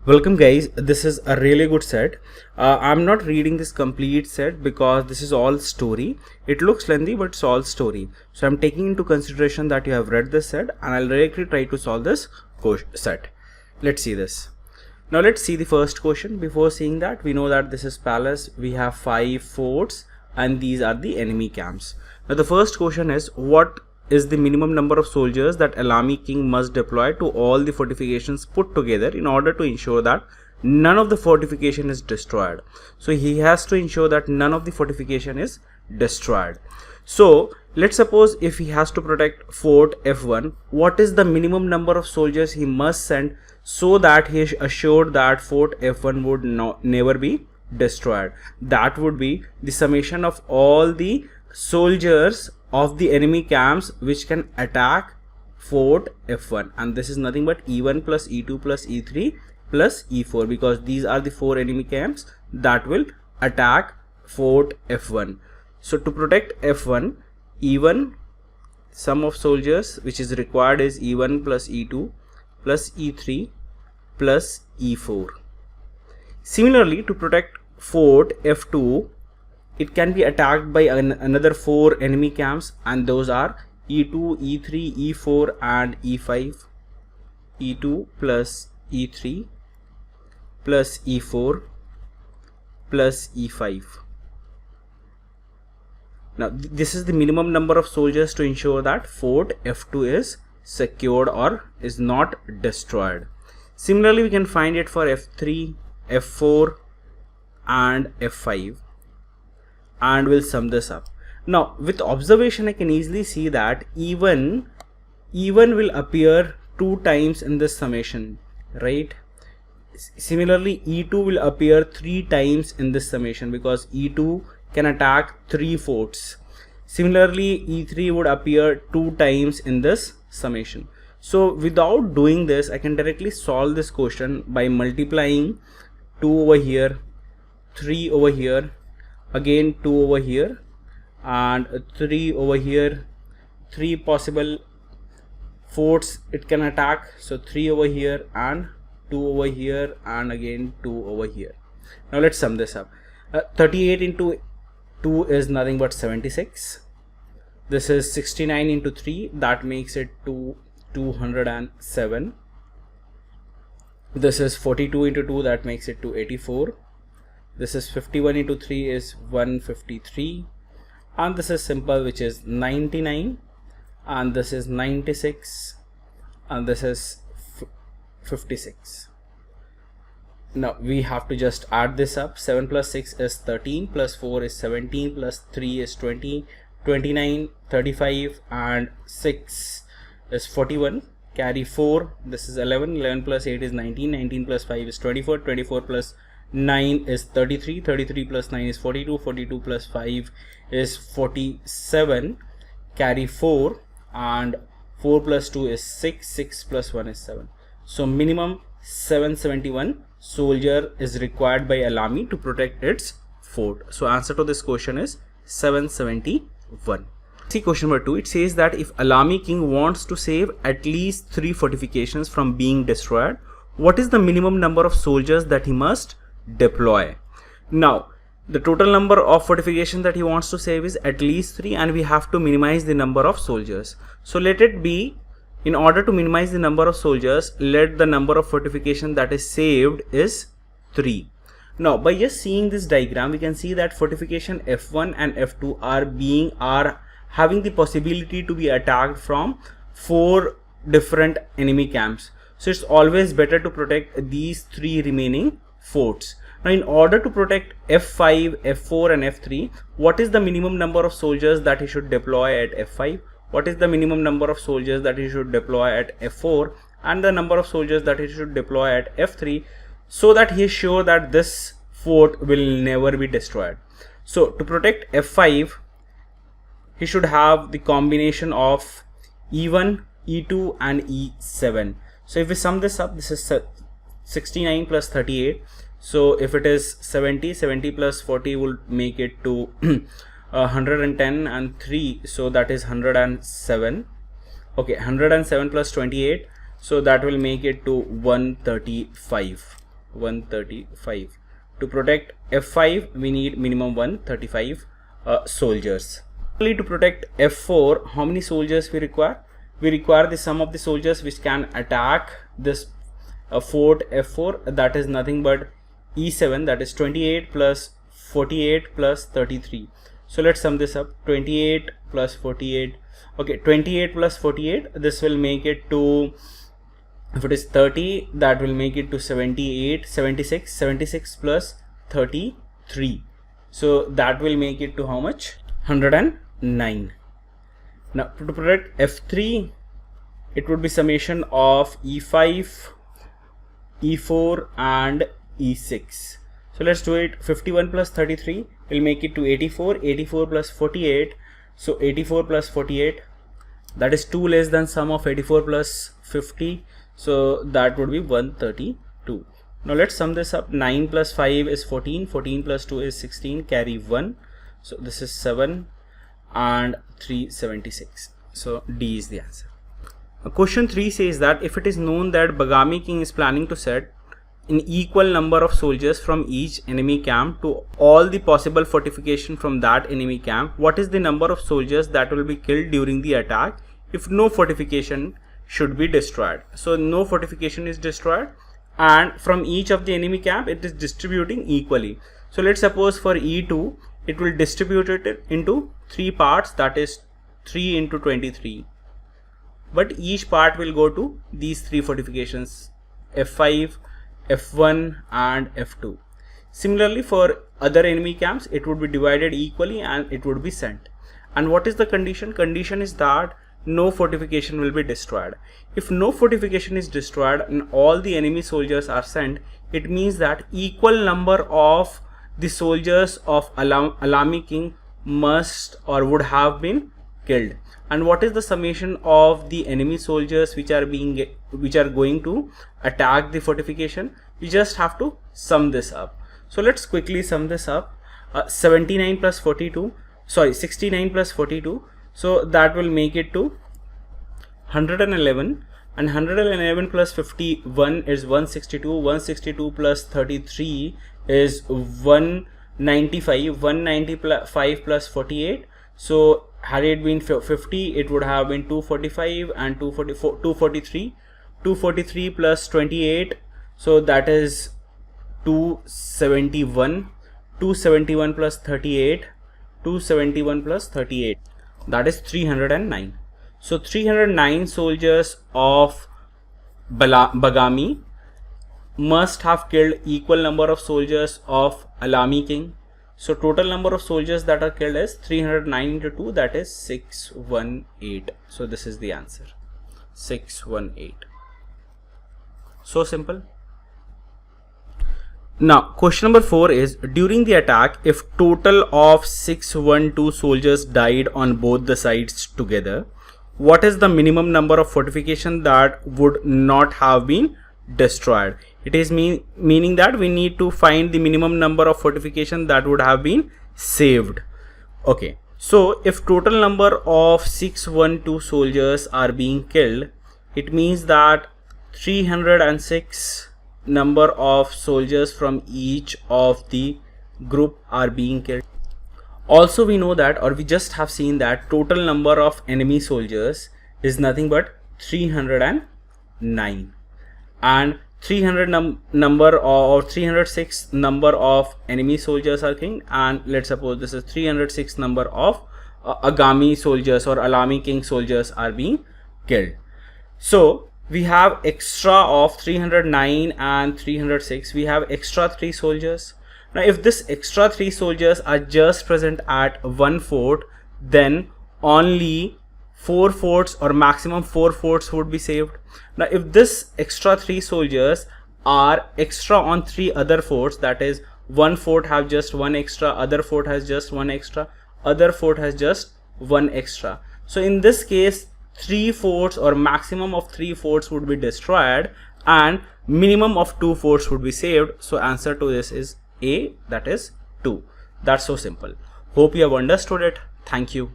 Welcome guys, this is a really good set. I'm not reading this complete set because this is all story. It looks lengthy but it's all story. So I'm taking into consideration that you have read this set and I'll directly try to solve this set. Let's see this. Now let's see the first question. Before seeing that, we know that this is palace. We have 5 forts and these are the enemy camps. Now the first question is, what is the minimum number of soldiers that an army king must deploy to all the fortifications put together in order to ensure that none of the fortification is destroyed. So he has to ensure that none of the fortification is destroyed. So let's suppose if he has to protect fort F1, what is the minimum number of soldiers he must send so that he is assured that fort F1 would never be destroyed? That would be the summation of all the soldiers of the enemy camps which can attack fort F1, and this is nothing but E1 plus E2 plus E3 plus E4, because these are the 4 enemy camps that will attack fort F1. So to protect F1, E1 sum of soldiers which is required is E1 plus E2 plus E3 plus E4. Similarly, to protect fort F2, it can be attacked by another 4 enemy camps, and those are E2, E3, E4 and E5. E2 plus E3 plus E4 plus E5. Now this is the minimum number of soldiers to ensure that fort F2 is secured or is not destroyed. Similarly, we can find it for F3, F4 and F5. And we'll sum this up. Now with observation I can easily see that E1 will appear 2 times in this summation, right? Similarly, E2 will appear 3 times in this summation because E2 can attack 3 forts. Similarly, E3 would appear 2 times in this summation. So without doing this, I can directly solve this question by multiplying 2 over here, 3 over here, again 2 over here and 3 over here. 3 possible forts it can attack, so 3 over here and 2 over here and again 2 over here. Now let's sum this up. 38 into 2 is nothing but 76. This is 69 into 3, that makes it to 207. This is 42 into 2, that makes it to 84. This is 51 into 3 is 153, and this is simple, which is 99, and this is 96, and this is 56. Now we have to just add this up. 7 plus 6 is 13, plus 4 is 17, plus 3 is 20, 29, 35 and 6 is 41. Carry 4, this is 11, 11 plus 8 is 19, 19 plus 5 is 24, 24 plus 9 is 33, 33 plus 9 is 42, 42 plus 5 is 47. Carry 4 and 4 plus 2 is 6, 6 plus 1 is 7. So minimum 771 soldier is required by an army to protect its fort. So answer to this question is 771. See question number 2. It says that if an army king wants to save at least 3 fortifications from being destroyed, what is the minimum number of soldiers that he must deploy? Now the total number of fortifications that he wants to save is at least 3, and we have to minimize the number of soldiers. So let it be, in order to minimize the number of soldiers, let the number of fortification that is saved is 3. Now by just seeing this diagram, we can see that fortification F1 and F2 are having the possibility to be attacked from 4 different enemy camps. So it's always better to protect these 3 remaining forts. Now in order to protect F5, F4 and F3, what is the minimum number of soldiers that he should deploy at F5? What is the minimum number of soldiers that he should deploy at F4? And the number of soldiers that he should deploy at F3, so that he is sure that this fort will never be destroyed. So to protect F5, he should have the combination of E1, E2 and E7. So if we sum this up, this is 69 plus 38. So if it is 70, 70 plus 40 will make it to 110 and 3. So that is 107. Okay, 107 plus 28. So that will make it to 135. 135. To protect F5, we need minimum 135 soldiers. To protect F4, how many soldiers we require? We require the sum of the soldiers which can attack this fort F4, that is nothing but E7, that is 28 plus 48 plus 33. So let's sum this up. 28 plus 48. Okay, 28 plus 48, this will make it to, if it is 30, that will make it to 78, 76, 76 plus 33. So that will make it to how much? 109. Now to protect F3, it would be summation of E5, E4 and E6. So let's do it. 51 plus 33 will make it to 84. 84 plus 48. So 84 plus 48, that is 2 less than sum of 84 plus 50. So that would be 132. Now let's sum this up. 9 plus 5 is 14. 14 plus 2 is 16. Carry 1. So this is 7 and 376. So D is the answer. Question 3 says that if it is known that Bagami king is planning to set an equal number of soldiers from each enemy camp to all the possible fortification from that enemy camp, what is the number of soldiers that will be killed during the attack if no fortification should be destroyed? So no fortification is destroyed, and from each of the enemy camp it is distributing equally. So let's suppose for E2 it will distribute it into 3 parts, that is 3 into 23, but each part will go to these 3 fortifications, F5, F1 and F2. Similarly for other enemy camps it would be divided equally and it would be sent. And what is the condition? Condition is that no fortification will be destroyed. If no fortification is destroyed and all the enemy soldiers are sent, it means that equal number of the soldiers of Alami king must or would have been killed. And what is the summation of the enemy soldiers which are going to attack the fortification? We just have to sum this up. So let's quickly sum this up. 69 plus 42, sorry, 69 plus 42. So that will make it to 111, and 111 plus 51 is 162. 162 plus 33 is 195. 195 plus 48. So had it been 50, it would have been 245 and 243. 243 plus 28, so that is 271. 271 plus 38. 271 plus 38, that is 309. So 309 soldiers of Bagami must have killed equal number of soldiers of Alami king. So total number of soldiers that are killed is 309 into 2, that is 618. So this is the answer, 618. So simple. Now question number 4 is, during the attack if total of 612 soldiers died on both the sides together, what is the minimum number of fortification that would not have been destroyed? It is meaning that we need to find the minimum number of fortification that would have been saved. Okay, so if total number of 612 soldiers are being killed, it means that 306 number of soldiers from each of the group are being killed. Also we know that, or we just have seen that total number of enemy soldiers is nothing but 309, and 300 number or 306 number of enemy soldiers are killed, and let's suppose this is 306 number of Agami soldiers or Alami king soldiers are being killed. So we have extra of 309 and 306, we have extra 3 soldiers. Now if this extra 3 soldiers are just present at one fort, then only 4 forts or maximum 4 forts would be saved. Now if this extra 3 soldiers are extra on 3 other forts, that is one fort have just 1 extra, other fort has just 1 extra, other fort has just 1 extra. So in this case 3 forts or maximum of 3 forts would be destroyed and minimum of 2 forts would be saved. So answer to this is A, that is 2. That's so simple. Hope you have understood it. Thank you.